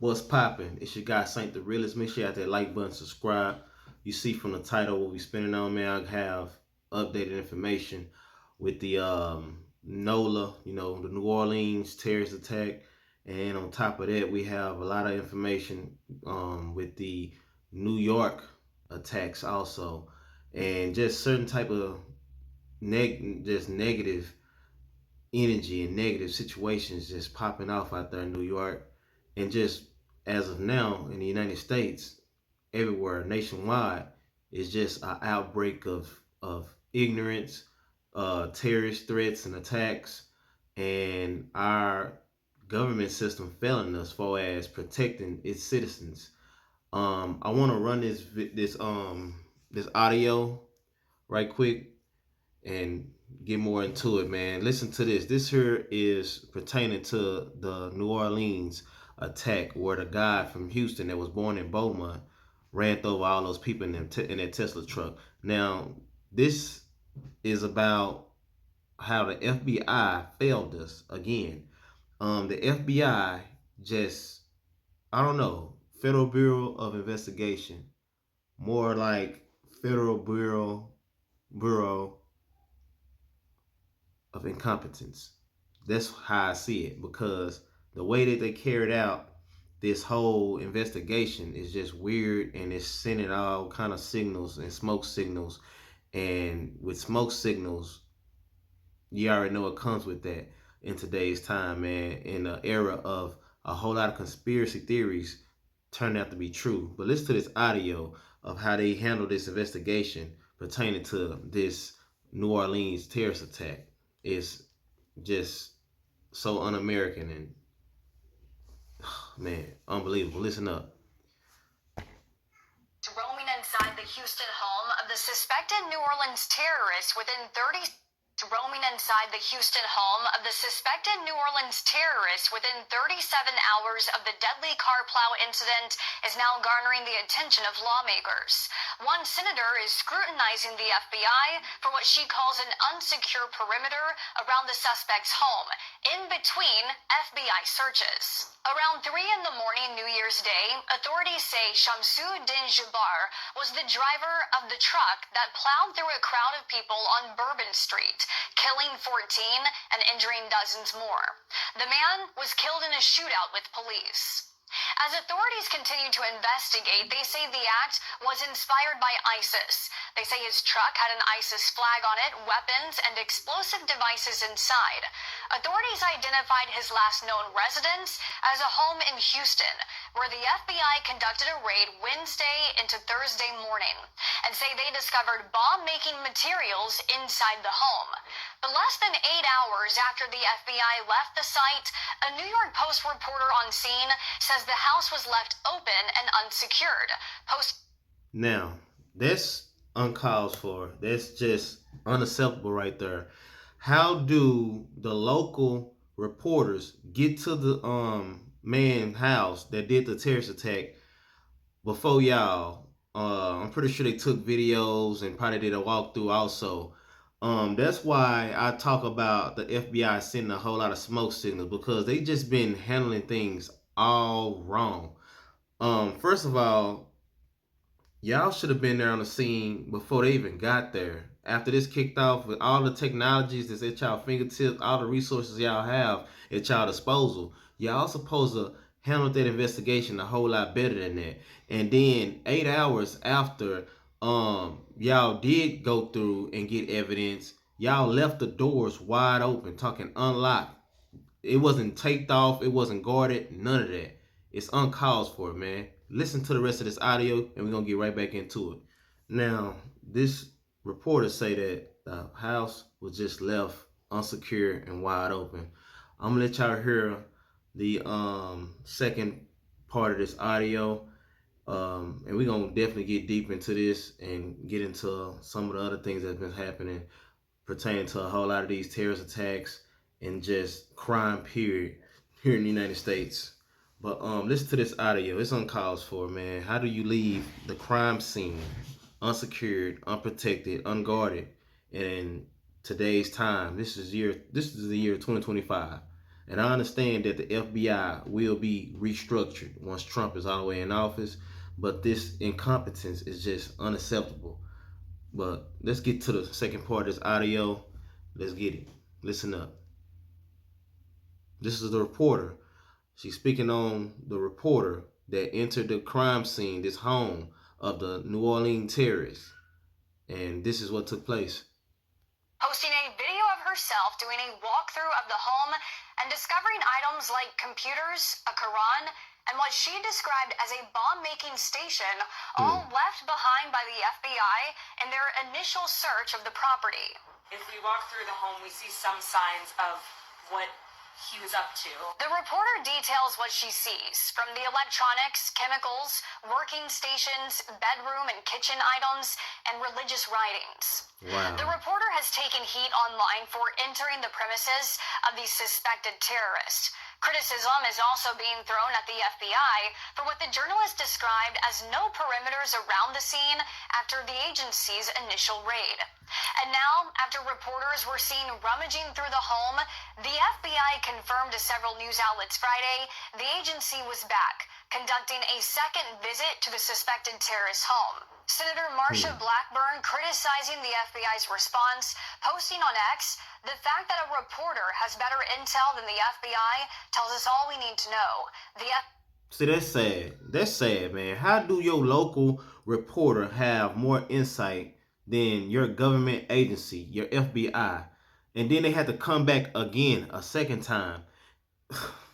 What's popping? It's your guy Saint the Realist. Make sure you hit that like button, subscribe. You see from the title what we spending on, man. I have updated information with the NOLA, the New Orleans terrorist attack, and on top of that, we have a lot of information with the New York attacks also, and just certain type of just negative energy and negative situations just popping off out there in New York. And just as of now in the United States, everywhere nationwide, is just an outbreak of ignorance, terrorist threats and attacks, and our government system failing us as far as protecting its citizens. I want to run this audio right quick and get more into it, man. Listen to this. This here is pertaining to the New Orleans attack where the guy from Houston that was born in Beaumont ran over all those people in that Tesla truck. Now, this is about how the FBI failed us again. The FBI just, I don't know, Federal Bureau of Investigation, more like Federal Bureau of incompetence. That's how I see it, because the way that they carried out this whole investigation is just weird, and it's sending all kind of signals and smoke signals. And with smoke signals, you already know what comes with that in today's time, man, in the era of a whole lot of conspiracy theories turned out to be true. But listen to this audio of how they handled this investigation pertaining to this New Orleans terrorist attack. Is just so un-American and man, unbelievable. Listen up. Roaming inside the Houston home of the suspected New Orleans terrorist within 37 hours of the deadly car plow incident is now garnering the attention of lawmakers. One senator is scrutinizing the FBI for what she calls an unsecure perimeter around the suspect's home, in between FBI searches. Around 3 in the morning New Year's Day, authorities say Shamsuddin Jabbar was the driver of the truck that plowed through a crowd of people on Bourbon Street, killing 14 and injuring dozens more. The man was killed in a shootout with police. As authorities continue to investigate, they say the act was inspired by ISIS. They say his truck had an ISIS flag on it, weapons, and explosive devices inside. Authorities identified his last known residence as a home in Houston, where the FBI conducted a raid Wednesday into Thursday morning, and say they discovered bomb-making materials inside the home. But less than 8 hours after the FBI left the site, a New York Post reporter on scene says the house was left open and unsecured. Now, that's uncalled for. That's just unacceptable right there. How do the local reporters get to the man's house that did the terrorist attack before y'all? I'm pretty sure they took videos and probably did a walkthrough also. That's why I talk about the FBI sending a whole lot of smoke signals, because they just been handling things all wrong. First of all, y'all should have been there on the scene before they even got there. After this kicked off, with all the technologies that's at y'all fingertips, all the resources y'all have at y'all disposal, y'all supposed to handle that investigation a whole lot better than that. And then 8 hours after y'all did go through and get evidence, y'all left the doors wide open, talking unlocked. It wasn't taped off, it wasn't guarded, none of that. It's uncalled for, man. Listen to the rest of this audio and we're gonna get right back into it. Now, this reporter say that the house was just left unsecured and wide open. I'm gonna let y'all hear the second part of this audio. And we're gonna definitely get deep into this and get into some of the other things that's been happening pertaining to a whole lot of these terrorist attacks and just crime period here in the United States. But listen to this audio. It's uncalled for, man. How do you leave the crime scene unsecured, unprotected, unguarded in today's time? This is the year 2025. And I understand that the FBI will be restructured once Trump is all the way in office, but this incompetence is just unacceptable. But let's get to the second part of this audio. Let's get it. Listen up. This is the reporter. She's speaking on the reporter that entered the crime scene, this home of the New Orleans terrorists. And this is what took place. Posting a video of herself doing a walkthrough of the home and discovering items like computers, a Quran, and what she described as a bomb-making station, all left behind by the FBI in their initial search of the property. If we walk through the home, we see some signs of what he was up to. The reporter details what she sees, from the electronics, chemicals, working stations, bedroom and kitchen items, and religious writings. Wow. The reporter has taken heat online for entering the premises of the suspected terrorist. Criticism is also being thrown at the FBI for what the journalist described as no perimeters around the scene after the agency's initial raid. And now, after reporters were seen rummaging through the home, the FBI confirmed to several news outlets Friday the agency was back, conducting a second visit to the suspected terrorist home. Senator Marsha Blackburn criticizing the FBI's response, posting on X, the fact that a reporter has better intel than the FBI tells us all we need to know. See, that's sad. That's sad, man. How do your local reporter have more insight than your government agency, your FBI? And then they had to come back again a second time.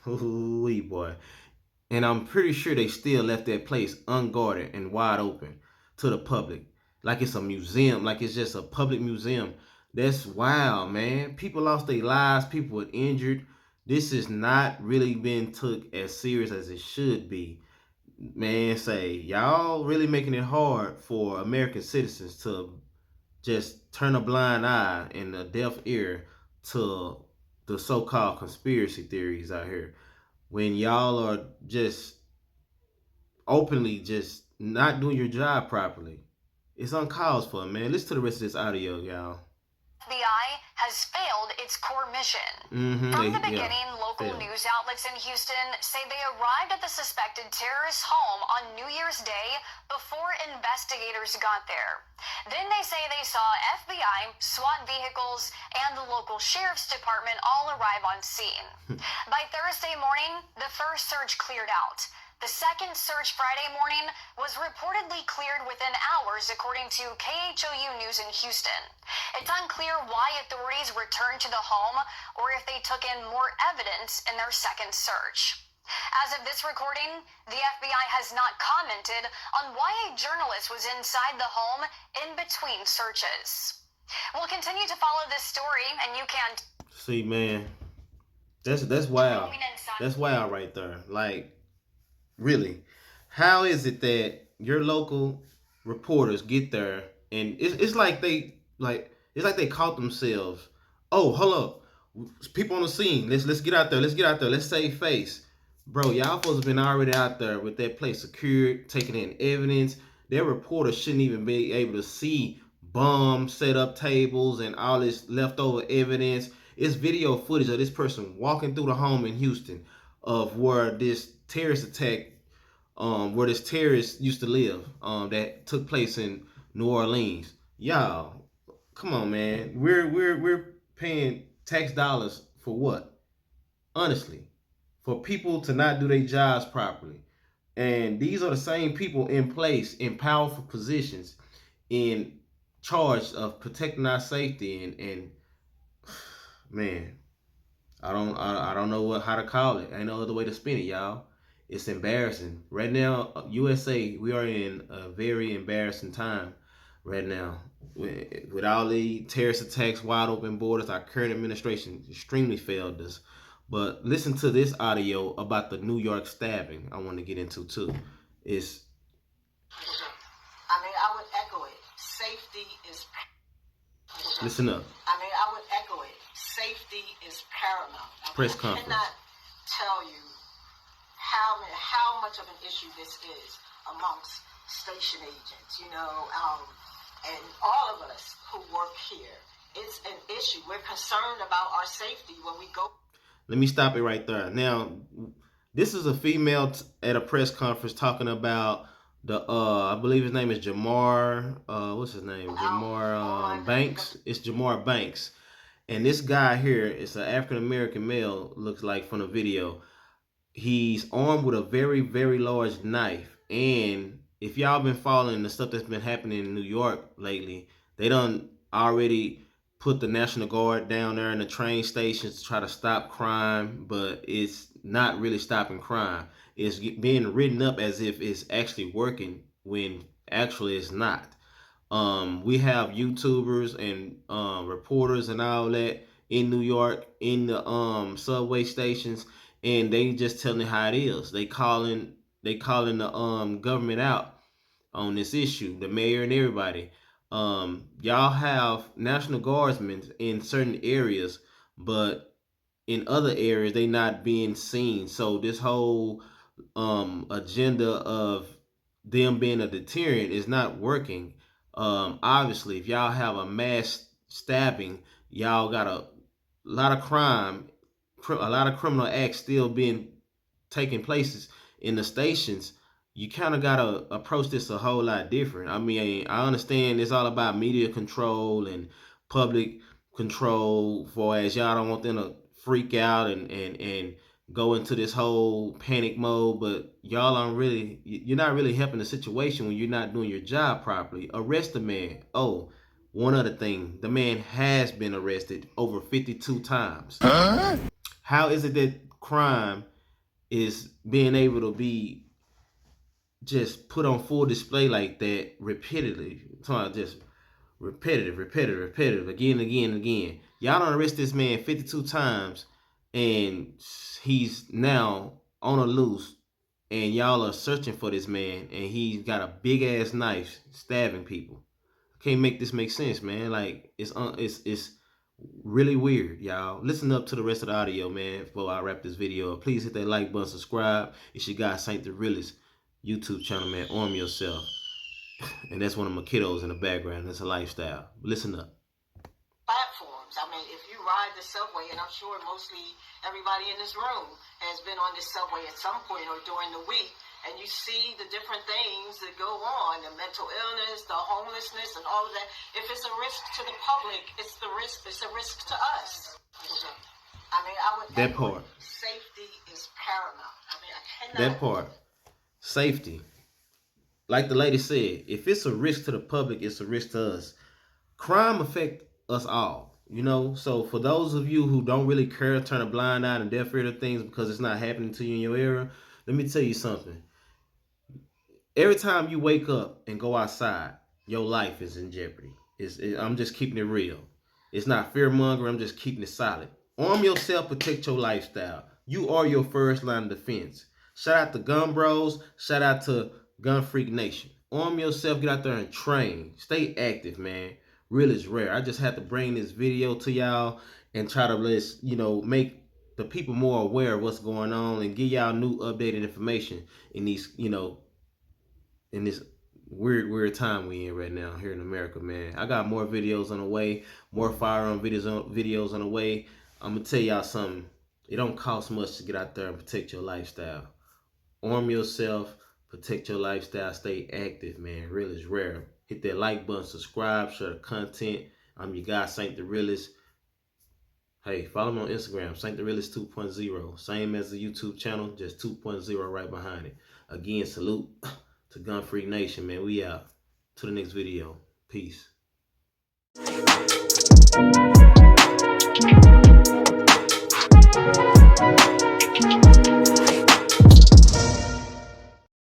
Ooh, boy. And I'm pretty sure they still left that place unguarded and wide open to the public. Like it's a museum, like it's just a public museum. That's wild, man. People lost their lives, people were injured. This has not really been took as serious as it should be. Man, say, y'all really making it hard for American citizens to just turn a blind eye and a deaf ear to the so-called conspiracy theories out here. When y'all are just openly just not doing your job properly. It's uncalled for, man. Listen to the rest of this audio, y'all. FBI has failed its core mission. From the beginning, local news outlets in Houston say they arrived at the suspected terrorist home on New Year's Day before investigators got there. Then they say they saw FBI, SWAT vehicles, and the local sheriff's department all arrive on scene. By Thursday morning, the first search cleared out. The second search Friday morning was reportedly cleared within hours, according to KHOU News in Houston. It's unclear why authorities returned to the home or if they took in more evidence in their second search. As of this recording, the FBI has not commented on why a journalist was inside the home in between searches. We'll continue to follow this story, and you can see, man. That's wild. That's wild right there. Like, really, how is it that your local reporters get there and it's like they caught themselves? Oh, hold up, people on the scene. Let's get out there. Let's save face, bro. Y'all supposed to been already out there with that place secured, taking in evidence. Their reporters shouldn't even be able to see bomb set up tables and all this leftover evidence. It's video footage of this person walking through the home in Houston of where this terrorist attack, where this terrorist used to live, that took place in New Orleans. Y'all, come on, man. We're paying tax dollars for what? Honestly, for people to not do their jobs properly. And these are the same people in place in powerful positions in charge of protecting our safety and man, I don't know how to call it. Ain't no other way to spin it, y'all. It's embarrassing. Right now, USA, we are in a very embarrassing time right now. With all the terrorist attacks, wide open borders, our current administration extremely failed us. But listen to this audio about the New York stabbing I want to get into too. I would echo it. Safety is... Listen up. I would echo it. Safety is paramount. Press conference. I cannot tell you how much of an issue this is amongst station agents, and all of us who work here. It's an issue. We're concerned about our safety when we go. Let me stop it right there. Now, this is a female at a press conference talking about the I believe his name is Jamar. What's his name? Jamar Banks. It's Jamar Banks. And this guy here is an African American male. Looks like from the video. He's armed with a very, very large knife. And if y'all been following the stuff that's been happening in New York lately, they done already put the National Guard down there in the train stations to try to stop crime, but it's not really stopping crime. It's being written up as if it's actually working when actually it's not. We have YouTubers and reporters and all that in New York in the subway stations, and they just telling how it is. They calling the government out on this issue, the mayor and everybody. Y'all have National Guardsmen in certain areas, but in other areas they not being seen. So this whole agenda of them being a deterrent is not working. Obviously, if y'all have a mass stabbing, y'all got a lot of crime, a lot of criminal acts still being taking places in the stations. You kind of gotta approach this a whole lot different. I mean, I understand it's all about media control and public control, for as y'all don't want them to freak out and go into this whole panic mode, but y'all aren't really, you're not really helping the situation when you're not doing your job properly. Arrest the man. Oh, one other thing, the man has been arrested over 52 times. Huh? How is it that crime is being able to be just put on full display like that repeatedly? Just repetitive, again and again and again. Y'all don't arrest this man 52 times, and he's now on a loose, and y'all are searching for this man, and he's got a big ass knife stabbing people. I can't make this make sense, man. Like it's really weird, y'all. Listen up to the rest of the audio, man, before I wrap this video up. Please hit that like button, subscribe. It's your guy Saint the Realist YouTube channel, man. Arm yourself. And that's one of my kiddos in the background. That's a lifestyle. Listen up. Platforms. I mean, if you ride the subway, and I'm sure mostly everybody in this room has been on this subway at some point or during the week, and you see the different things that go on, the mental illness, the homelessness, and all of that. If it's a risk to the public, it's a risk to us. I mean, I would. That part. Safety is paramount. I mean, I cannot. That part. Safety. Like the lady said, if it's a risk to the public, it's a risk to us. Crime affects us all, you know. So for those of you who don't really care, turn a blind eye and deaf ear to things because it's not happening to you in your area, let me tell you something. Every time you wake up and go outside, your life is in jeopardy. I'm just keeping it real. It's not fear mongering. I'm just keeping it solid. Arm yourself, protect your lifestyle. You are your first line of defense. Shout out to Gun Bros. Shout out to Gun Freak Nation. Arm yourself, get out there and train. Stay active, man. Real is rare. I just had to bring this video to y'all and try to make the people more aware of what's going on and give y'all new updated information in these, in this weird time we in right now here in America, man. I got more videos on the way, more firearm videos on the way. I'm gonna tell y'all something. It don't cost much to get out there and protect your lifestyle. Arm yourself, protect your lifestyle, stay active, man. Real is rare. Hit that like button, subscribe, share the content. I'm your guy, Saint the Realist. Hey, follow me on Instagram, Saint the Realist 2.0. Same as the YouTube channel, just 2.0 right behind it. Again, salute to Gun Freak Nation, man. We out. To the next video. Peace.